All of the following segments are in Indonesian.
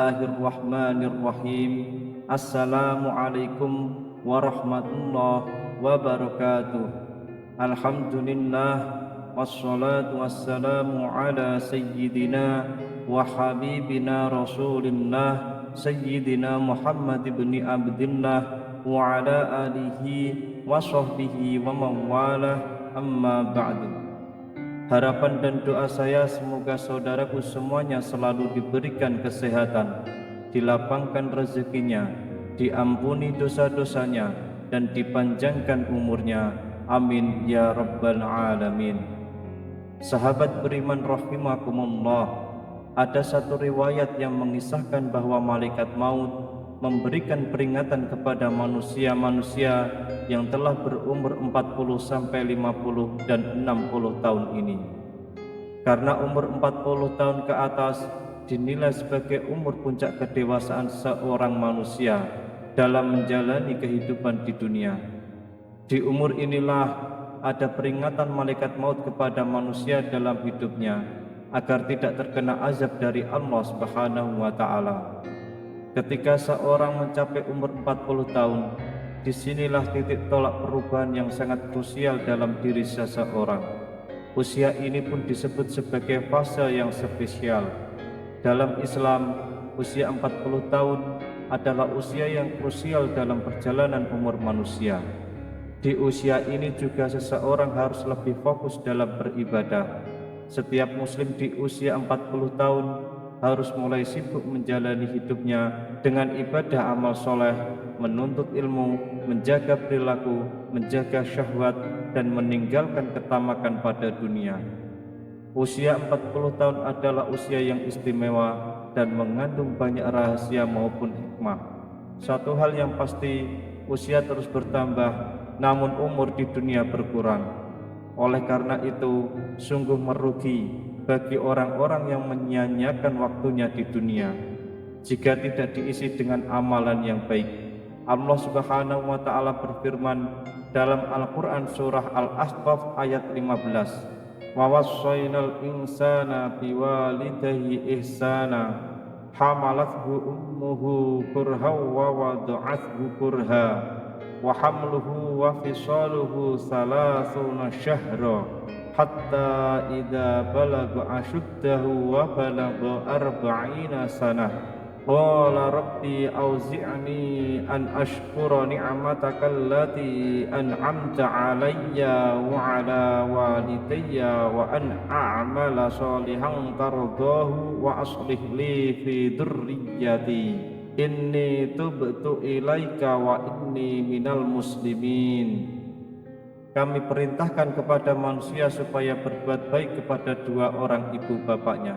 Bismillahirrahmanirrahim. Assalamualaikum warahmatullahi wabarakatuh. Alhamdulillah, wassalatu wassalamu ala sayyidina wa habibina rasulillah sayyidina Muhammad ibn Abdillah wa ala alihi wa sahbihi wa mawalah, amma ba'du. Harapan dan doa saya semoga saudaraku semuanya selalu diberikan kesehatan, dilapangkan rezekinya, diampuni dosa-dosanya, dan dipanjangkan umurnya. Amin ya rabbal alamin. Sahabat beriman rahimakumullah, ada satu riwayat yang mengisahkan bahwa malaikat maut memberikan peringatan kepada manusia-manusia yang telah berumur 40 sampai 50 dan 60 tahun ini. Karena umur 40 tahun ke atas dinilai sebagai umur puncak kedewasaan seorang manusia dalam menjalani kehidupan di dunia. Di umur inilah ada peringatan malaikat maut kepada manusia dalam hidupnya agar tidak terkena azab dari Allah Subhanahu wa taala. Ketika seorang mencapai umur 40 tahun, disinilah titik tolak perubahan yang sangat krusial dalam diri seseorang. Usia ini pun disebut sebagai fase yang spesial. Dalam Islam, usia 40 tahun adalah usia yang krusial dalam perjalanan umur manusia. Di usia ini juga seseorang harus lebih fokus dalam beribadah. Setiap muslim di usia 40 tahun harus mulai sibuk menjalani hidupnya dengan ibadah amal soleh, menuntut ilmu, menjaga perilaku, menjaga syahwat, dan meninggalkan ketamakan pada dunia. Usia 40 tahun adalah usia yang istimewa dan mengandung banyak rahasia maupun hikmah. Satu hal yang pasti, usia terus bertambah, namun umur di dunia berkurang. Oleh karena itu, sungguh merugi bagi orang-orang yang menyia-nyiakan waktunya di dunia jika tidak diisi dengan amalan yang baik. Allah Subhanahu wa taala berfirman dalam Al-Qur'an surah Al-Ahqaf ayat 15, "Wa wassaynal insana biwalidayhi ihsana, hamalathu ummuhu kurhan wa wada'athu kurha, wa hamluhu wa fisaluhu salasuna syahra hatta idza balagha ashuddahu wa balagha arba'ina sanah qala rabbi auzi'ni an ashkura ni'mataka allati an'amta 'alayya wa 'ala walidayya wa an a'mala shalihan tardahu wa aslih li fi dzurriyyati inni tubtu ilaika wa inni minal muslimin." Kami perintahkan kepada manusia supaya berbuat baik kepada dua orang ibu bapaknya.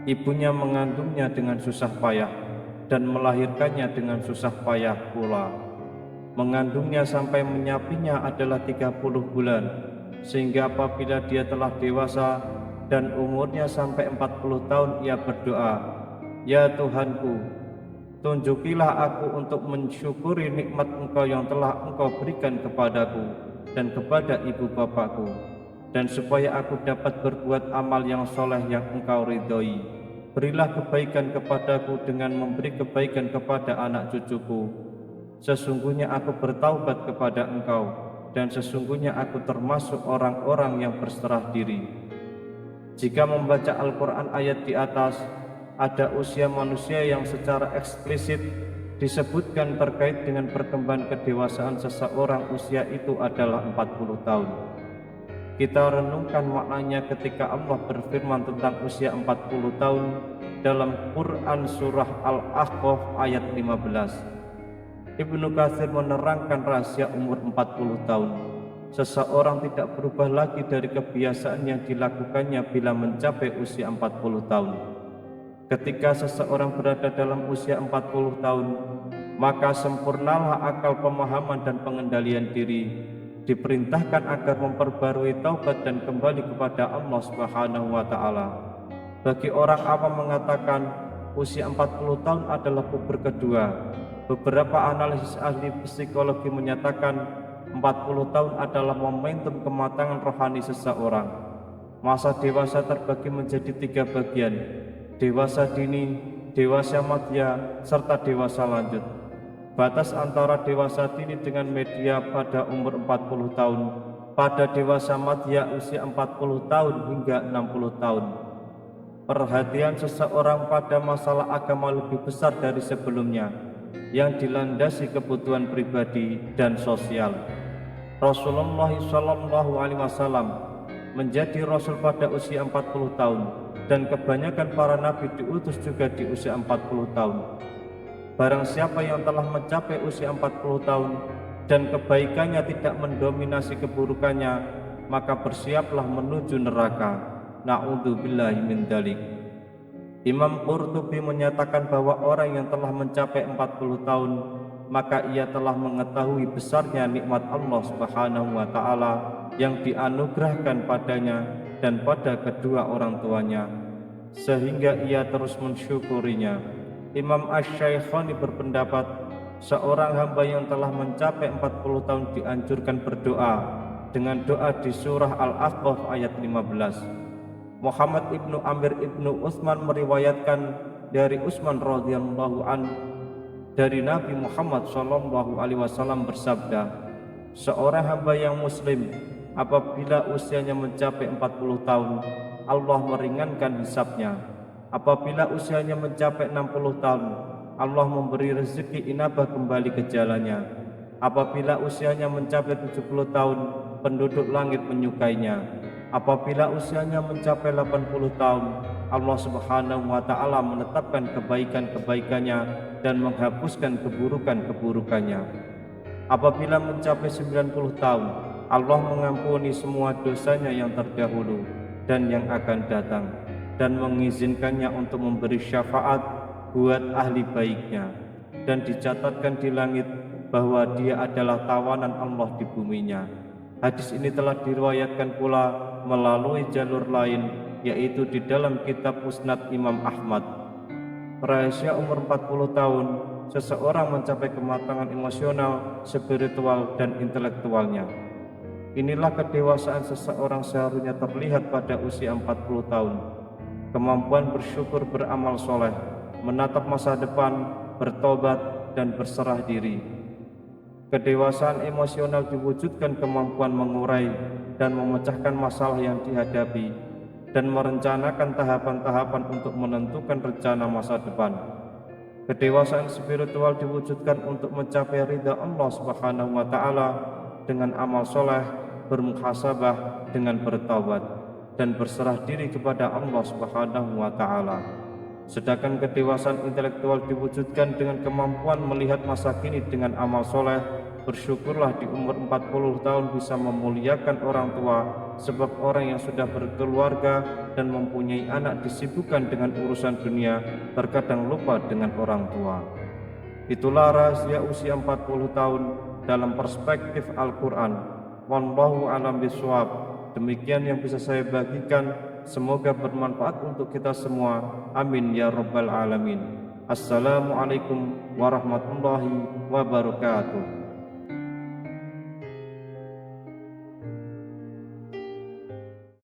Ibunya mengandungnya dengan susah payah dan melahirkannya dengan susah payah pula. Mengandungnya sampai menyapinya adalah 30 bulan, sehingga apabila dia telah dewasa dan umurnya sampai 40 tahun ia berdoa, "Ya Tuhanku, tunjukilah aku untuk mensyukuri nikmat Engkau yang telah Engkau berikan kepadaku dan kepada ibu bapakku, dan supaya aku dapat berbuat amal yang soleh yang Engkau ridhoi. Berilah kebaikan kepadaku dengan memberi kebaikan kepada anak cucuku. Sesungguhnya aku bertaubat kepada Engkau, dan sesungguhnya aku termasuk orang-orang yang berserah diri." Jika membaca Al-Quran ayat di atas, ada usia manusia yang secara eksplisit disebutkan terkait dengan perkembangan kedewasaan seseorang. Usia itu adalah 40 tahun. Kita renungkan maknanya ketika Allah berfirman tentang usia 40 tahun dalam Quran surah Al-Ahqaf ayat 15. Ibnu Katsir menerangkan rahasia umur 40 tahun. Seseorang tidak berubah lagi dari kebiasaan yang dilakukannya bila mencapai usia 40 tahun. Ketika seseorang berada dalam usia 40 tahun, maka sempurnalah akal, pemahaman, dan pengendalian diri. Diperintahkan agar memperbarui taubat dan kembali kepada Allah Subhanahu wa taala. Bagi orang awam mengatakan usia 40 tahun adalah puber kedua. Beberapa analisis ahli psikologi menyatakan 40 tahun adalah momentum kematangan rohani seseorang. Masa dewasa terbagi menjadi 3 bagian: dewasa dini, dewasa madya, serta dewasa lanjut. Batas antara dewasa dini dengan media pada umur 40 tahun, pada dewasa madya usia 40 tahun hingga 60 tahun. Perhatian seseorang pada masalah agama lebih besar dari sebelumnya, yang dilandasi kebutuhan pribadi dan sosial. Rasulullah SAW menjadi Rasul pada usia 40 tahun, dan kebanyakan para nabi diutus juga di usia 40 tahun. Barang siapa yang telah mencapai usia 40 tahun dan kebaikannya tidak mendominasi keburukannya, maka bersiaplah menuju neraka. Na'udzubillahi min dzalik. Imam Qurtubi menyatakan bahwa orang yang telah mencapai 40 tahun, maka ia telah mengetahui besarnya nikmat Allah Subhanahu wa Ta'ala yang dianugerahkan padanya dan pada kedua orang tuanya, sehingga ia terus mensyukurinya. Imam Asy-Syaikhani berpendapat, seorang hamba yang telah mencapai 40 tahun dianjurkan berdoa dengan doa di surah Al-Ahqaf ayat 15. Muhammad ibnu Amir ibnu Utsman meriwayatkan dari Utsman radhiyallahu an dari Nabi Muhammad SAW bersabda, seorang hamba yang muslim apabila usianya mencapai 40 tahun, Allah meringankan hisabnya. Apabila usianya mencapai 60 tahun, Allah memberi rezeki inabah kembali ke jalannya. Apabila usianya mencapai 70 tahun, penduduk langit menyukainya. Apabila usianya mencapai 80 tahun, Allah Subhanahu wa Ta'ala menetapkan kebaikan-kebaikannya dan menghapuskan keburukan-keburukannya. Apabila mencapai 90 tahun, Allah mengampuni semua dosanya yang terdahulu dan yang akan datang, dan mengizinkannya untuk memberi syafaat buat ahli baiknya, dan dicatatkan di langit bahwa dia adalah tawanan Allah di buminya. Hadis ini telah diriwayatkan pula melalui jalur lain, yaitu di dalam kitab Musnad Imam Ahmad. Rahasia umur 40 tahun, seseorang mencapai kematangan emosional, spiritual, dan intelektualnya. Inilah kedewasaan seseorang seharusnya terlihat pada usia 40 tahun. Kemampuan bersyukur, beramal soleh, menatap masa depan, bertobat, dan berserah diri. Kedewasaan emosional diwujudkan kemampuan mengurai dan memecahkan masalah yang dihadapi dan merencanakan tahapan-tahapan untuk menentukan rencana masa depan. Kedewasaan spiritual diwujudkan untuk mencapai ridha Allah Subhanahu wa Ta'ala dengan amal soleh, bermuhasabah dengan bertaubat, dan berserah diri kepada Allah Subhanahu wa Ta'ala. Sedangkan kedewasaan intelektual diwujudkan dengan kemampuan melihat masa kini dengan amal soleh. Bersyukurlah di umur 40 tahun bisa memuliakan orang tua, sebab orang yang sudah berkeluarga dan mempunyai anak disibukkan dengan urusan dunia, terkadang lupa dengan orang tua. Itulah rahasia usia 40 tahun dalam perspektif Al-Quran. Wallahu a'lam bishawab. Demikian yang bisa saya bagikan, semoga bermanfaat untuk kita semua. Amin ya rabbal alamin. Assalamualaikum warahmatullahi wabarakatuh.